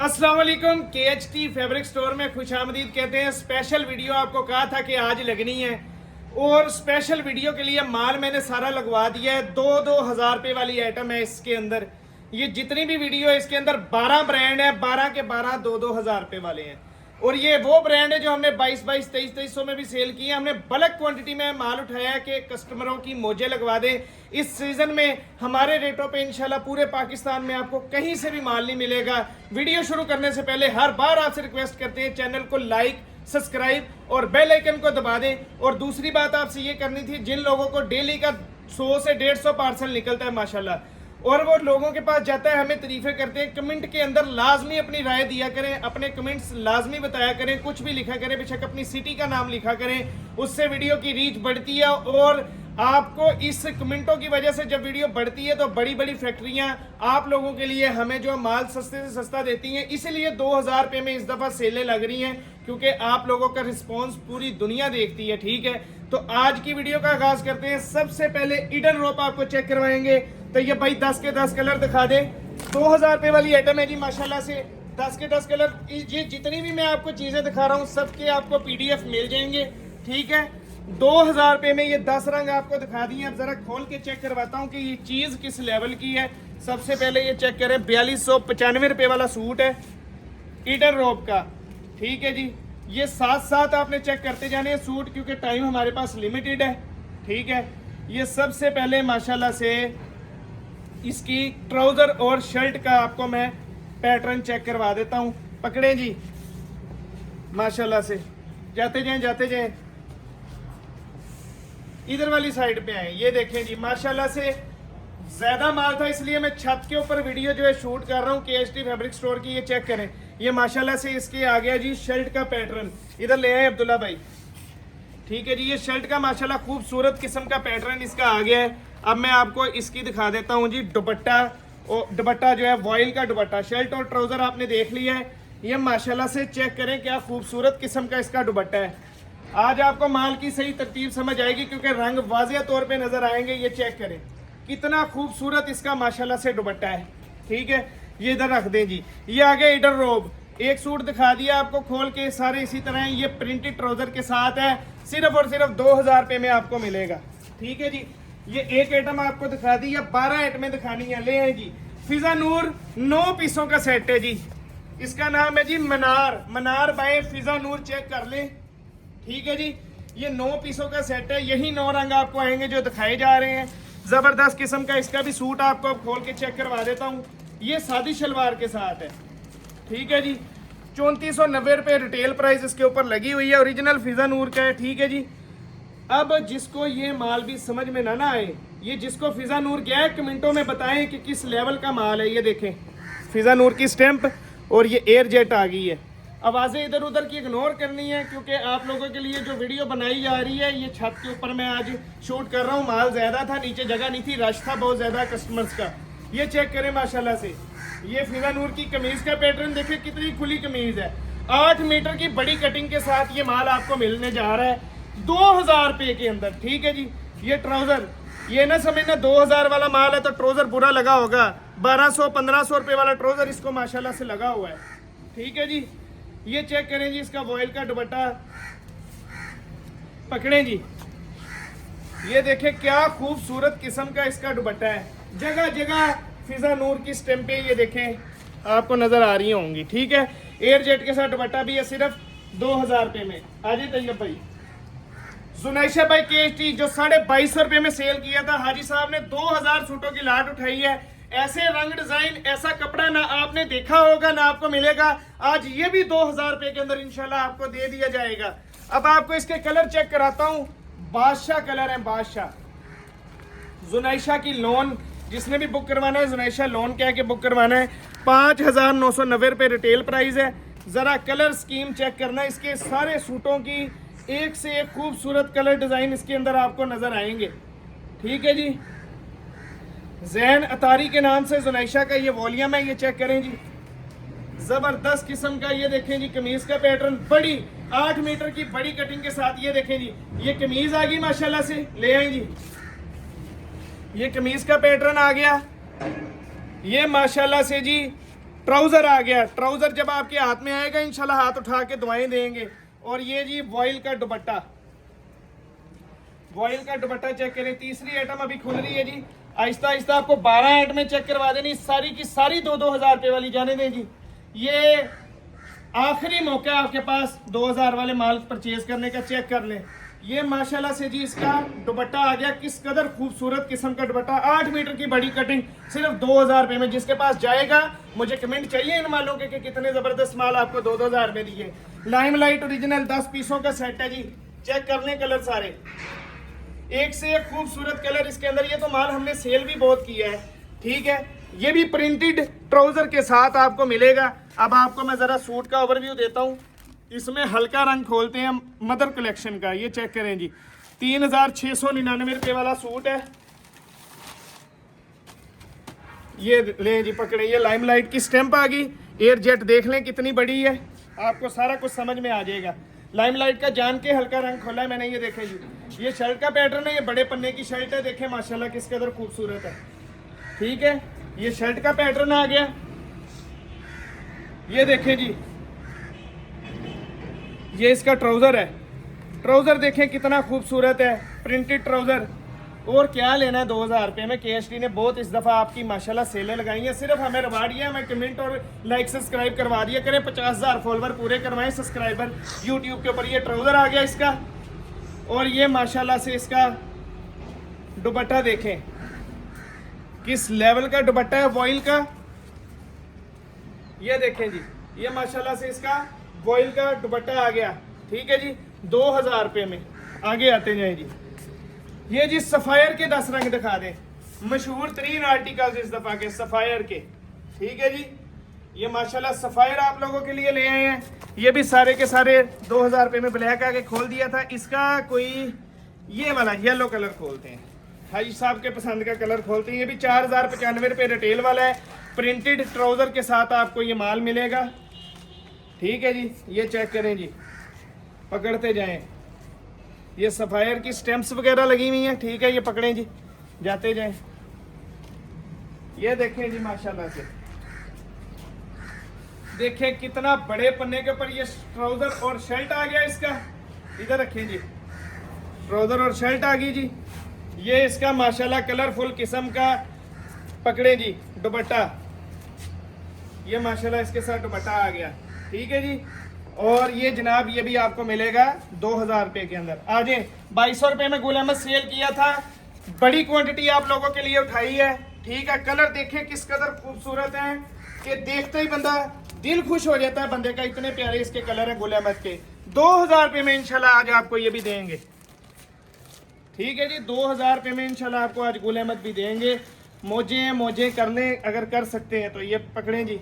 अस्सलाम वालेकुम। KHT fabric store में खुशामदीद कहते हैं। स्पेशल वीडियो आपको कहा था कि आज लगनी है और स्पेशल वीडियो के लिए माल मैंने सारा लगवा दिया है। 2,000 रुपये वाली आइटम है इसके अंदर। ये जितनी भी वीडियो है इसके अंदर 12 ब्रांड है, 12 के 12 2,000 रुपये वाले हैं। और ये वो ब्रांड है जो हमने 22 2300 में भी सेल किए। हमने बल्क क्वांटिटी में माल उठाया कि कस्टमरों की मौजें लगवा दें। इस सीजन में हमारे रेटों पे इंशाल्लाह पूरे पाकिस्तान में आपको कहीं से भी माल नहीं मिलेगा। वीडियो शुरू करने से पहले हर बार आपसे रिक्वेस्ट करते हैं चैनल को लाइक, सब्सक्राइब और बेल आइकन को दबा दें। और दूसरी बात आपसे ये करनी थी, जिन लोगों को डेली का 100 से 150 पार्सल निकलता है माशाल्लाह, और वो लोगों के पास जाता है, हमें तारीफे करते हैं। कमेंट के अंदर लाजमी अपनी राय दिया करें, अपने कमेंट्स लाजमी बताया करें, कुछ भी लिखा करें, बेशक अपनी सिटी का नाम लिखा करें। उससे वीडियो की रीच बढ़ती है और आपको इस कमेंटों की वजह से जब वीडियो बढ़ती है तो बड़ी बड़ी फैक्ट्रियां आप लोगों के लिए हमें जो माल सस्ते से सस्ता देती हैं। इसीलिए 2,000 रुपये में इस दफ़ा सेलें लग रही हैं, क्योंकि आप लोगों का रिस्पॉन्स पूरी दुनिया देखती है। ठीक है, तो आज की वीडियो का आगाज करते हैं। सबसे पहले ईडन रोप आपको चेक करवाएंगे। तो ये भाई 10 के 10 कलर दिखा दे। 2,000 रुपये वाली आइटम है जी माशाल्लाह से। 10 के 10 कलर, ये जितनी भी मैं आपको चीजें दिखा रहा हूँ सबके आपको PDF मिल जाएंगे। ठीक है, 2,000 रुपये में ये 10 रंग आपको दिखा दिए। अब जरा खोल के चेक करवाता हूँ कि ये चीज किस लेवल की है। सबसे पहले ये चेक करें, 4295 रुपये वाला सूट है ईडन रोप का। ठीक है जी, ये साथ साथ आपने चेक करते जाने हैं सूट, क्योंकि टाइम हमारे पास लिमिटेड है। ठीक है, ये सबसे पहले माशाल्लाह से इसकी ट्राउजर और शर्ट का आपको मैं पैटर्न चेक करवा देता हूं। पकड़े जी माशाल्लाह से, जाते जाएं इधर वाली साइड पे आए। ये देखें जी माशाल्लाह से ज्यादा माल था इसलिए मैं छत के ऊपर वीडियो जो है शूट कर रहा हूँ KHT फैब्रिक स्टोर की। ये चेक करें, ये माशाल्लाह से इसके आ गया जी शर्ट का पैटर्न। इधर ले आए अब्दुल्ला भाई। ठीक है जी, ये शर्ट का माशाल्लाह खूबसूरत किस्म का पैटर्न इसका आ गया है। अब मैं आपको इसकी दिखा देता हूँ जी दुपट्टा। और दुपट्टा जो है वॉइल का दुपट्टा, शर्ट और ट्राउजर आपने देख लिया है। ये माशाल्लाह से चेक करें क्या खूबसूरत किस्म का इसका दुपट्टा है। आज आपको माल की सही तरतीब समझ आएगी, क्योंकि रंग वाज़ेह तौर पे नजर आएंगे। ये चेक करें कितना खूबसूरत इसका माशाल्लाह से दुपट्टा है। ठीक है, ये इधर रख दें जी। ये आ गया ईडन रोब। एक सूट दिखा दिया आपको खोल के, सारे इसी तरह ये प्रिंटेड ट्राउजर के साथ है। सिर्फ और सिर्फ 2,000 रुपये में आपको मिलेगा। ठीक है जी, ये एक आइटम आपको दिखा दी, या 12 आइटमें दिखानी है। ले हैं जी, फिजा नूर 9 पीसों का सेट है जी। इसका नाम है जी मनार बाय फिजा नूर। चेक कर ले। ठीक है जी, ये 9 पीसों का सेट है। यही 9 रंग आपको आएंगे जो दिखाए जा रहे हैं। जबरदस्त किस्म का इसका भी सूट आपको अब खोल के चेक करवा देता हूँ। ये सादी शलवार के साथ है। ठीक है जी, 3490 रुपये रिटेल प्राइस इसके ऊपर लगी हुई है। ओरिजिनल फिजा नूर का है। ठीक है जी, अब जिसको ये माल भी समझ में ना आए, ये जिसको फिजा नूर गया है कमेंटों में बताएं कि किस लेवल का माल है। ये देखें फिजा नूर की स्टैंप और ये एयर जेट आ गई है। आवाज़ें इधर उधर की इग्नोर करनी है, क्योंकि आप लोगों के लिए जो वीडियो बनाई जा रही है ये छत के ऊपर मैं आज शूट कर रहा हूँ। माल ज़्यादा था, नीचे जगह नहीं थी, रश था बहुत ज़्यादा कस्टमर्स का। ये चेक करें माशाल्लाह से, ये फिजा नूर की कमीज़ का पैटर्न देखें, कितनी खुली कमीज़ है। 8 मीटर की बड़ी कटिंग के साथ ये माल आपको मिलने जा रहा है 2,000 रुपये के अंदर। ठीक है जी, ये ट्राउजर, ये ना समझना 2,000 वाला माल है तो ट्राउजर बुरा लगा होगा। 1200-1500 रुपये वाला ट्राउजर इसको माशाल्लाह से लगा हुआ है। ठीक है जी, ये चेक करें जी, इसका वॉइल का दुपट्टा। पकड़े जी, ये देखें क्या खूबसूरत किस्म का इसका दुपट्टा है। जगह जगह फिजा नूर की स्टैंपें ये देखें आपको नजर आ रही होंगी। ठीक है, एयर जेट के साथ दुपट्टा भी है सिर्फ 2,000 रुपये में। आजे तैयब भाई, जुनैशा भाई KHT जो 2250 रुपये में सेल किया था, हाजी साहब ने 2,000 सूटों की लाट उठाई है। ऐसे रंग डिजाइन, ऐसा कपड़ा ना आपने देखा होगा ना आपको मिलेगा। आज ये भी 2,000 रुपये के अंदर इंशाल्लाह आपको दे दिया जाएगा। अब आपको इसके कलर चेक कराता हूँ। बादशाह कलर है, बादशाह। जुनैशा की लोन, जिसने भी बुक करवाना है जुनैशा लोन कह के बुक करवाना है। 5,990 रुपये रिटेल प्राइस है। जरा कलर स्कीम चेक करना, इसके सारे सूटों की एक से एक खूबसूरत कलर डिजाइन इसके अंदर आपको नजर आएंगे। ठीक है जी, जैन अतारी के नाम से जुनैशा का ये वॉल्यूम है। ये चेक करें जी, जबरदस्त किस्म का। ये देखें जी कमीज का पैटर्न, बड़ी 8 मीटर की बड़ी कटिंग के साथ। ये देखें जी, ये कमीज आ गई माशाल्लाह से। ले आए जी, ये कमीज का पैटर्न आ गया। ये माशाल्लाह से जी ट्राउजर आ गया। ट्राउजर जब आपके हाथ में आएगा इंशाल्लाह हाथ उठा के दुआएं देंगे। और ये जी वॉइल का दुपट्टा, वॉइल का दुपट्टा चेक करें। तीसरी आइटम अभी खुल रही है जी, आहिस्ता आहिस्ता आपको 12 एंड में चेक करवा देनी, सारी की सारी 2-2 हज़ार रुपए वाली जाने दें जी। ये आखिरी मौका आपके पास 2000 वाले माल परचेज करने का, चेक कर लें। ये माशाल्लाह से जी इसका दुपट्टा आ गया, किस कदर खूबसूरत किस्म का दुपट्टा, 8 मीटर की बड़ी कटिंग, सिर्फ 2000 रुपए में। जिसके पास जाएगा, मुझे कमेंट चाहिए इन मालों के कि कितने जबरदस्त माल आपको 2-2 हज़ार में दिए। लाइमलाइट ओरिजिनल 10 पीसों का सेट है जी, चेक कर लें कलर सारे, एक से एक खूबसूरत कलर इसके अंदर। ये तो माल हमने सेल भी बहुत किया है, ठीक है। ये भी प्रिंटेड ट्राउजर के साथ आपको मिलेगा। अब आपको मैं जरा सूट का ओवरव्यू देता हूँ। इसमें हल्का रंग खोलते हैं मदर कलेक्शन का, ये चेक करें जी, 3699 रुपये वाला सूट है। ये ले जी पकड़े, ये लाइमलाइट की स्टैंप आ गई। एयर जेट देख लें कितनी बड़ी है, आपको सारा कुछ समझ में आ जाएगा। लाइमलाइट का जान के हल्का रंग खोला है मैंने, ये देखें जी। ये शर्ट का पैटर्न है, ये बड़े पन्ने की शर्ट है, देखें माशाल्लाह किस कदर खूबसूरत है, ठीक है। ये शर्ट का पैटर्न आ गया, ये देखें जी। ये इसका ट्राउजर है, ट्राउजर देखें कितना खूबसूरत है, प्रिंटेड ट्राउजर। और क्या लेना है 2000 रुपये में। KST ने बहुत इस दफ़ा आपकी माशाल्लाह सेलें लगाई हैं, सिर्फ हमें रिवार्ड है, हमें कमेंट और लाइक सब्सक्राइब करवा दिया करें। 50,000 फॉलोवर पूरे करवाएं सब्सक्राइबर यूट्यूब के ऊपर। ये ट्राउजर आ गया इसका, और ये माशाल्लाह से इसका दुपट्टा देखें किस लेवल का दुपट्टा है, वॉइल का। ये देखें जी, ये माशाल्लाह से इसका वॉइल का दुपट्टा आ गया, ठीक है जी, 2000 रुपये में। आगे आते जाए जी। ये जी सफायर के 10 रंग दिखा दें, मशहूर तरीन आर्टिकल्स इस दफा के सफायर के, ठीक है जी। ये माशाल्लाह सफायर आप लोगों के लिए ले आए हैं। ये भी सारे के सारे 2000 रुपये में। ब्लैक आके खोल दिया था, इसका कोई ये वाला येलो कलर खोलते हैं, हाजी साहब के पसंद का कलर खोलते हैं। ये भी 4095 रुपये रिटेल वाला है, प्रिंटेड ट्राउजर के साथ आपको ये माल मिलेगा, ठीक है जी। ये चेक करें जी, पकड़ते जाएं। ये सफायर की स्टैम्प्स वगैरह लगी हुई हैं, ठीक है। ये पकड़ें जी, जाते जाएं। ये देखें जी माशाल्लाह से, देखें कितना बड़े पन्ने के ऊपर ये ट्राउजर और शर्ट आ गया इसका। इधर रखें जी, ट्राउजर और शर्ट आ गई जी। ये इसका माशाल्लाह कलरफुल किस्म का, पकड़े जी, दुपट्टा। ये माशाल्लाह इसके साथ दुपट्टा आ गया, ठीक है जी। और ये जनाब ये भी आपको मिलेगा 2000 रुपये के अंदर। आज 2200 रुपये में गुल अहमद सेल किया था, बड़ी क्वांटिटी आप लोगों के लिए उठाई है, ठीक है। कलर देखें किस कदर खूबसूरत हैं कि देखते ही बंदा दिल खुश हो जाता है बंदे का, इतने प्यारे इसके कलर हैं गुल अहमद के। 2000 रुपये में इंशाल्लाह आज आपको ये भी देंगे, ठीक है जी। 2000 रुपये में इंशाल्लाह आपको आज गुल अहमद भी देंगे। मोजे कर लें अगर कर सकते हैं तो। ये पकड़ें जी,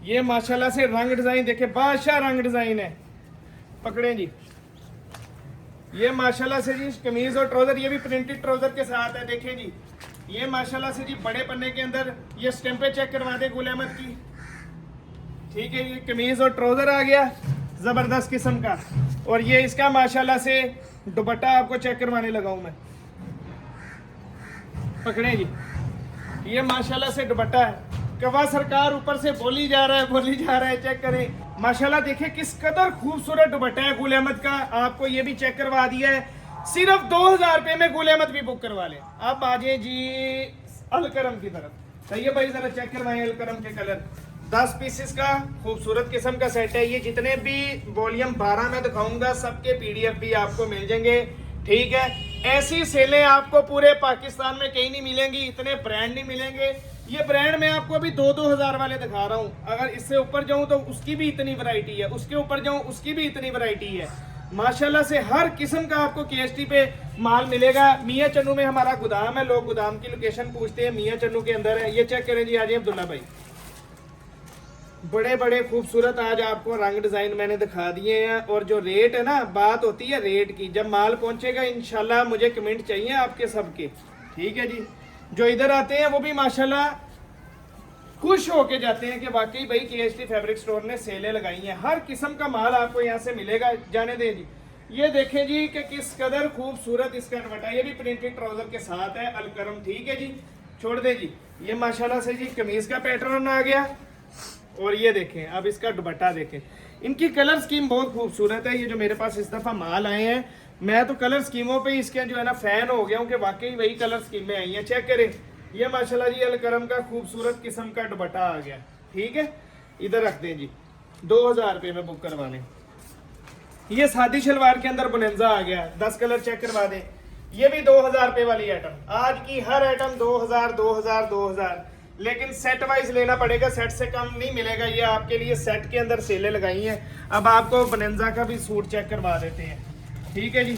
ये माशाल्लाह से रंग डिजाइन देखे, बादशाह रंग डिजाइन है, पकड़ें जी। ये माशाल्लाह से जी कमीज और ट्राउजर, ये भी प्रिंटेड ट्राउजर के साथ है, देखें जी। ये माशाल्लाह से जी बड़े पन्ने के अंदर, ये स्टैंपे चेक करवा दें गुल अहमद की, ठीक है। ये कमीज और ट्राउजर आ गया जबरदस्त किस्म का। और ये इसका माशाल्लाह से दुपट्टा आपको चेक करवाने लगा हूं मैं, पकड़े जी। ये माशाल्लाह से दुपट्टा है, कवा सरकार ऊपर से बोली जा रहा है, चेक करें माशाल्लाह। देखिए किस कदर खूबसूरत दुपट्टा है गुल अहमद का, आपको ये भी चेक करवा दिया है। सिर्फ 2000 रुपये में गुल अहमद भी बुक करवा लें। अब आ जाए जी अलकरम की तरफ। सही है भाई, जरा चेक करवाएं अलकरम के कलर। 10 पीसेस का खूबसूरत किस्म का सेट है। ये जितने भी वॉल्यूम 12 में दिखाऊंगा सबके PDF भी आपको मिल जाएंगे, ठीक है। ऐसी सेलें आपको पूरे पाकिस्तान में कहीं नहीं मिलेंगी, इतने ब्रांड नहीं मिलेंगे। ये ब्रांड मैं आपको अभी 2-2 हज़ार वाले दिखा रहा हूँ, अगर इससे ऊपर जाऊँ तो उसकी भी इतनी वैरायटी है, उसके ऊपर जाऊँ उसकी भी इतनी वैरायटी है। माशाल्लाह से हर किस्म का आपको KST पे माल मिलेगा। मियाँ चन्नू में हमारा गोदाम है, लोग गोदाम की लोकेशन पूछते हैं, मियाँ चन्नू के अंदर है। ये चेक करें जी, आज अब्दुल्ला भाई, बड़े बड़े खूबसूरत आज आपको रंग डिजाइन मैंने दिखा दिए हैं। और जो रेट है ना, बात होती है रेट की, जब माल पहुंचेगा इंशाल्लाह मुझे कमेंट चाहिए आपके सबके, ठीक है जी। जो इधर आते हैं वो भी माशाल्लाह खुश होके जाते हैं कि वाकई भाई KST फैब्रिक स्टोर ने सेलें लगाई हैं। हर किस्म का माल आपको यहाँ से मिलेगा, जाने दें जी। ये देखें जी कि किस कदर खूबसूरत इसका दुपट्टा, ये भी प्रिंटेड ट्राउजर के साथ है अलकरम, ठीक है जी। छोड़ दे जी। ये माशाल्लाह से जी कमीज का पैटर्न आ गया। और ये देखें अब इसका दुपट्टा देखें, इनकी कलर स्कीम बहुत खूबसूरत है। ये जो मेरे पास इस दफ़ा माल आए हैं, मैं तो कलर स्कीमों पे इसके जो है ना फ़ैन हो गया हूँ कि वाकई वही कलर स्कीमें आई हैं। चेक करें, ये माशाल्लाह जी अलकरम का खूबसूरत किस्म का दुपट्टा आ गया। ठीक है, इधर रख दें जी, 2000 रुपये में बुक करवा लें। ये सादी शलवार के अंदर बोनेंजा आ गया, 10 कलर चेक करवा दें। ये भी 2000 रुपये वाली आइटम। आज की हर आइटम 2000 2000 2000, लेकिन सेट वाइज लेना पड़ेगा, सेट से कम नहीं मिलेगा। ये आपके लिए सेट के अंदर सेलें लगाई हैं। अब आपको बोनेंजा का भी सूट चेक करवा देते हैं। ठीक है जी,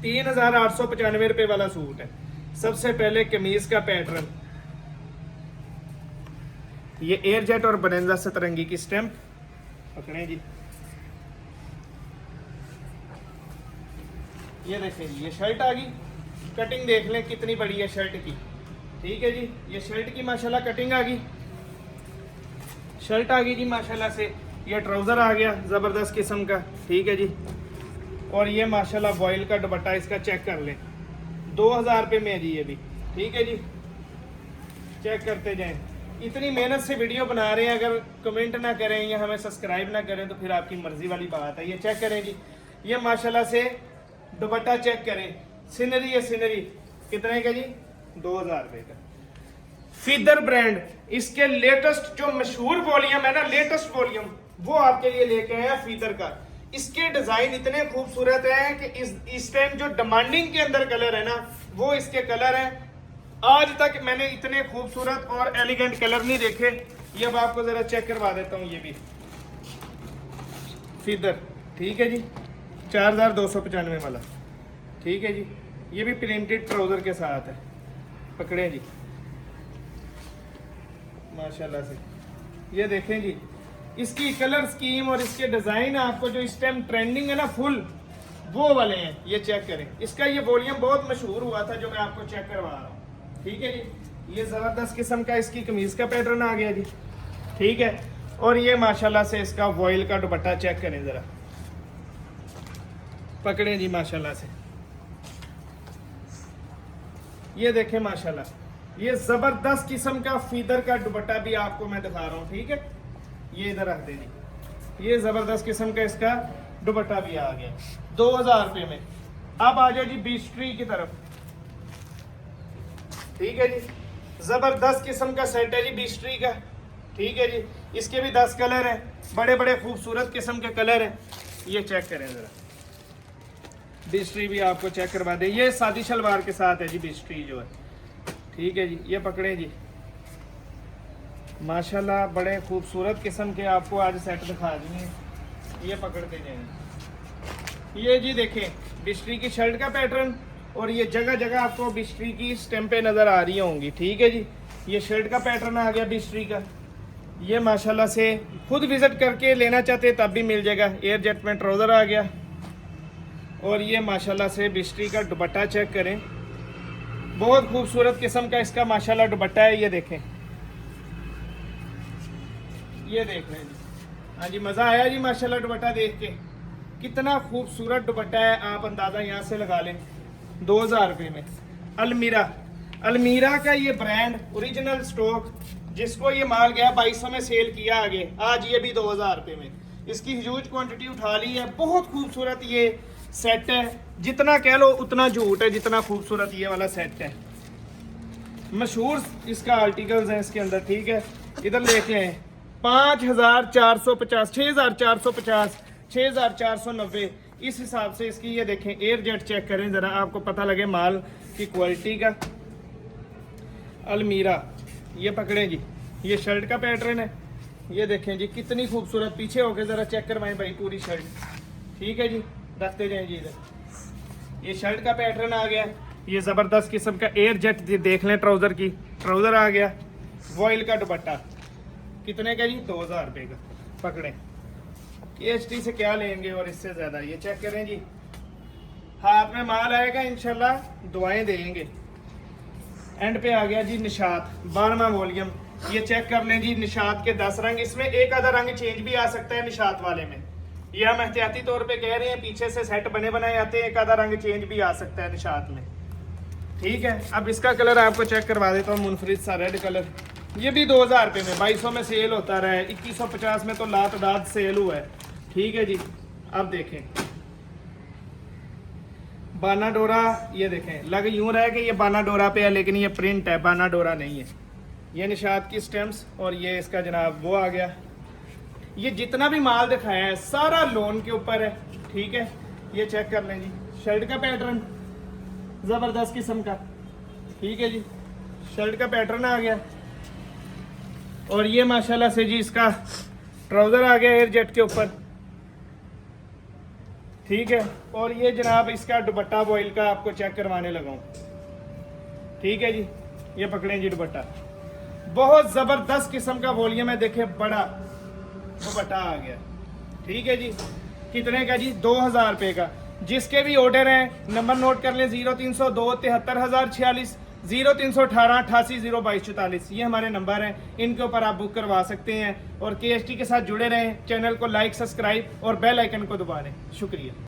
3895 रुपये वाला सूट है। सबसे पहले कमीज का पैटर्न, ये एयर जेट और बोनेंजा सतरंगी की स्टैंप पकड़े जी। ये देखें जी, ये शर्ट आ गई, कटिंग देख लें कितनी बड़ी है शर्ट की। ठीक है जी, ये शर्ट की माशाल्लाह कटिंग आ गई, शर्ट आ गई जी माशाल्लाह से। ये ट्राउज़र आ गया ज़बरदस्त किस्म का। ठीक है जी, और ये माशाल्लाह वॉयल का दुपट्टा, इसका चेक कर लें, 2000 रुपये में है जी ये भी। ठीक है जी, चेक करते जाएं। इतनी मेहनत से वीडियो बना रहे हैं, अगर कमेंट ना करें या हमें सब्सक्राइब ना करें तो फिर आपकी मर्जी वाली बात है। ये चेक करें जी, ये माशाल्लाह से दुपट्टा चेक करें, सीनरी है सीनरी, कितने का जी, 2000 रुपये का। फीदर ब्रांड, इसके लेटेस्ट जो मशहूर वॉल्यूम है ना, लेटेस्ट वॉल्यूम, वो आपके लिए लेके आए हैं फीदर का। इसके डिजाइन इतने खूबसूरत हैं कि इस टाइम जो डिमांडिंग के अंदर कलर है ना, वो इसके कलर हैं। आज तक मैंने इतने खूबसूरत और एलिगेंट कलर नहीं देखे। ये अब आपको जरा चेक करवा देता हूँ। ये भी फीदर, ठीक है जी, 4295 वाला। ठीक है जी, ये भी प्रिंटेड ट्राउजर के साथ है, पकड़े जी माशाल्लाह से। ये देखें जी, इसकी कलर स्कीम और इसके डिजाइन आपको जो इस टाइम ट्रेंडिंग है ना फुल, वो वाले हैं। ये चेक करें, इसका ये वॉल्यूम बहुत मशहूर हुआ था जो मैं आपको चेक करवा रहा हूँ। ठीक है जी, ये जबरदस्त किस्म का इसकी कमीज का पैटर्न आ गया जी। ठीक है, और ये माशाल्लाह से इसका वॉयल का दुपट्टा चेक करें जरा, पकड़े जी माशाल्लाह से। ये देखें माशाल्लाह, ये जबरदस्त किस्म का फीदर का दुपट्टा भी आपको मैं दिखा रहा हूँ। ठीक है, ये इधर रख दे जी, ये जबरदस्त किस्म का इसका दुपट्टा भी आ गया 2000 रुपये में। अब आ जाओ जी बीस्ट्री की तरफ। ठीक है जी, जबरदस्त किस्म का सेट है जी बीस्ट्री का। ठीक है जी, इसके भी 10 कलर हैं, बड़े बड़े खूबसूरत किस्म के कलर हैं। ये चेक करें जरा, बीस्ट्री भी आपको चेक करवा दे। ये सादी शलवार के साथ है जी बीस्ट्री जो है। ठीक है जी, ये पकड़े जी माशाल्लाह, बड़े खूबसूरत किस्म के आपको आज सेट दिखा दिए। ये पकड़ते जाएंगे। ये जी देखें, बिस्ट्री की शर्ट का पैटर्न, और ये जगह जगह आपको बिस्ट्री की स्टैंपें नज़र आ रही होंगी। ठीक है जी, ये शर्ट का पैटर्न आ गया बिस्ट्री का। ये माशाल्लाह से खुद विज़िट करके लेना चाहते तब भी मिल जाएगा। एयर जेट में ट्राउज़र आ गया, और ये माशाल्लाह से बिस्ट्री का दुपट्टा चेक करें, बहुत खूबसूरत किस्म का इसका माशाल्लाह दुपट्टा है। ये देखें, ये देख रहे हैं जी। हाँ जी, मज़ा आया जी माशाल्लाह दुपट्टा देख के, कितना खूबसूरत दुपट्टा है। आप अंदाज़ा यहाँ से लगा लें, 2000 रुपये में। अलमीरा का ये ब्रांड ओरिजिनल स्टॉक, जिसको ये माल गया 2200 में सेल किया आगे, आज ये भी 2000 रुपये में। इसकी ह्यूज क्वांटिटी उठा ली है। बहुत खूबसूरत ये सेट है, जितना कह लो उतना झूठ है, जितना खूबसूरत ये वाला सेट है। मशहूर इसका आर्टिकल्स हैं इसके अंदर। ठीक है, इधर लेके आए 5450, 6450, 6490, इस हिसाब से इसकी ये देखें। एयर जेट चेक करें ज़रा, आपको पता लगे माल की क्वालिटी का। अलमीरा, ये पकड़ें जी, ये शर्ट का पैटर्न है। ये देखें जी, कितनी खूबसूरत, पीछे होके ज़रा चेक करवाएं भाई पूरी शर्ट। ठीक है जी, रखते जाएं जी इधर। ये शर्ट का पैटर्न आ गया, ये ज़बरदस्त किस्म का एयर जेट देख लें, ट्राउज़र की ट्राउज़र आ गया, वॉयल का दुपट्टा, कितने का जी, 2000 रुपये का। पकड़े, KST से क्या लेंगे और इससे ज़्यादा। ये चेक करें जी, हाथ में माल आएगा इंशाल्लाह, दुआएं देंगे। एंड पे आ गया जी निशात, 12वां वॉल्यूम। ये चेक कर लें जी, निशात के 10 रंग, इसमें एक आधा रंग चेंज भी आ सकता है निशात वाले में। ये हम एहतियाती तौर पे कह रहे हैं, पीछे से सेट बने बनाए आते हैं, एक आधा रंग चेंज भी आ सकता है निशात में। ठीक है। अब इसका कलर आपको चेक करवा देता हूँ, मुनफरिद सा रेड कलर। ये भी 2000 रुपये में 2200 में सेल होता रहा है, 2150 में तो लातदाद सेल हुआ है। ठीक है जी। अब देखें बाना डोरा, ये देखें लग यूं रहा है कि ये बाना डोरा पे है, लेकिन ये प्रिंट है, बाना डोरा नहीं है। ये निशात की स्टेम्प्स और ये इसका जनाब वो आ गया। ये जितना भी माल दिखाया है सारा लोन के ऊपर है। ठीक है, ये चेक कर लें जी। शर्ट का पैटर्न ज़बरदस्त किस्म का। ठीक है जी, शर्ट का पैटर्न आ गया। और ये माशाल्लाह से जी इसका ट्राउज़र आ गया एयर जेट के ऊपर। ठीक है, और ये जनाब इसका दुपट्टा बॉयल का आपको चेक करवाने लगा हूँ। ठीक है जी, ये पकड़ें जी दुपट्टा, बहुत ज़बरदस्त किस्म का वॉल्यूम है। देखे बड़ा दुपट्टा आ गया। ठीक है जी, कितने का जी? 2000 रुपये का। जिसके भी ऑर्डर हैं नंबर नोट कर लें, 0302 73046, 0318 88 022 44। ये हमारे नंबर हैं, इनके ऊपर आप बुक करवा सकते हैं। और KST के साथ जुड़े रहें, चैनल को लाइक सब्सक्राइब और बेल आइकन को दबा दें। शुक्रिया।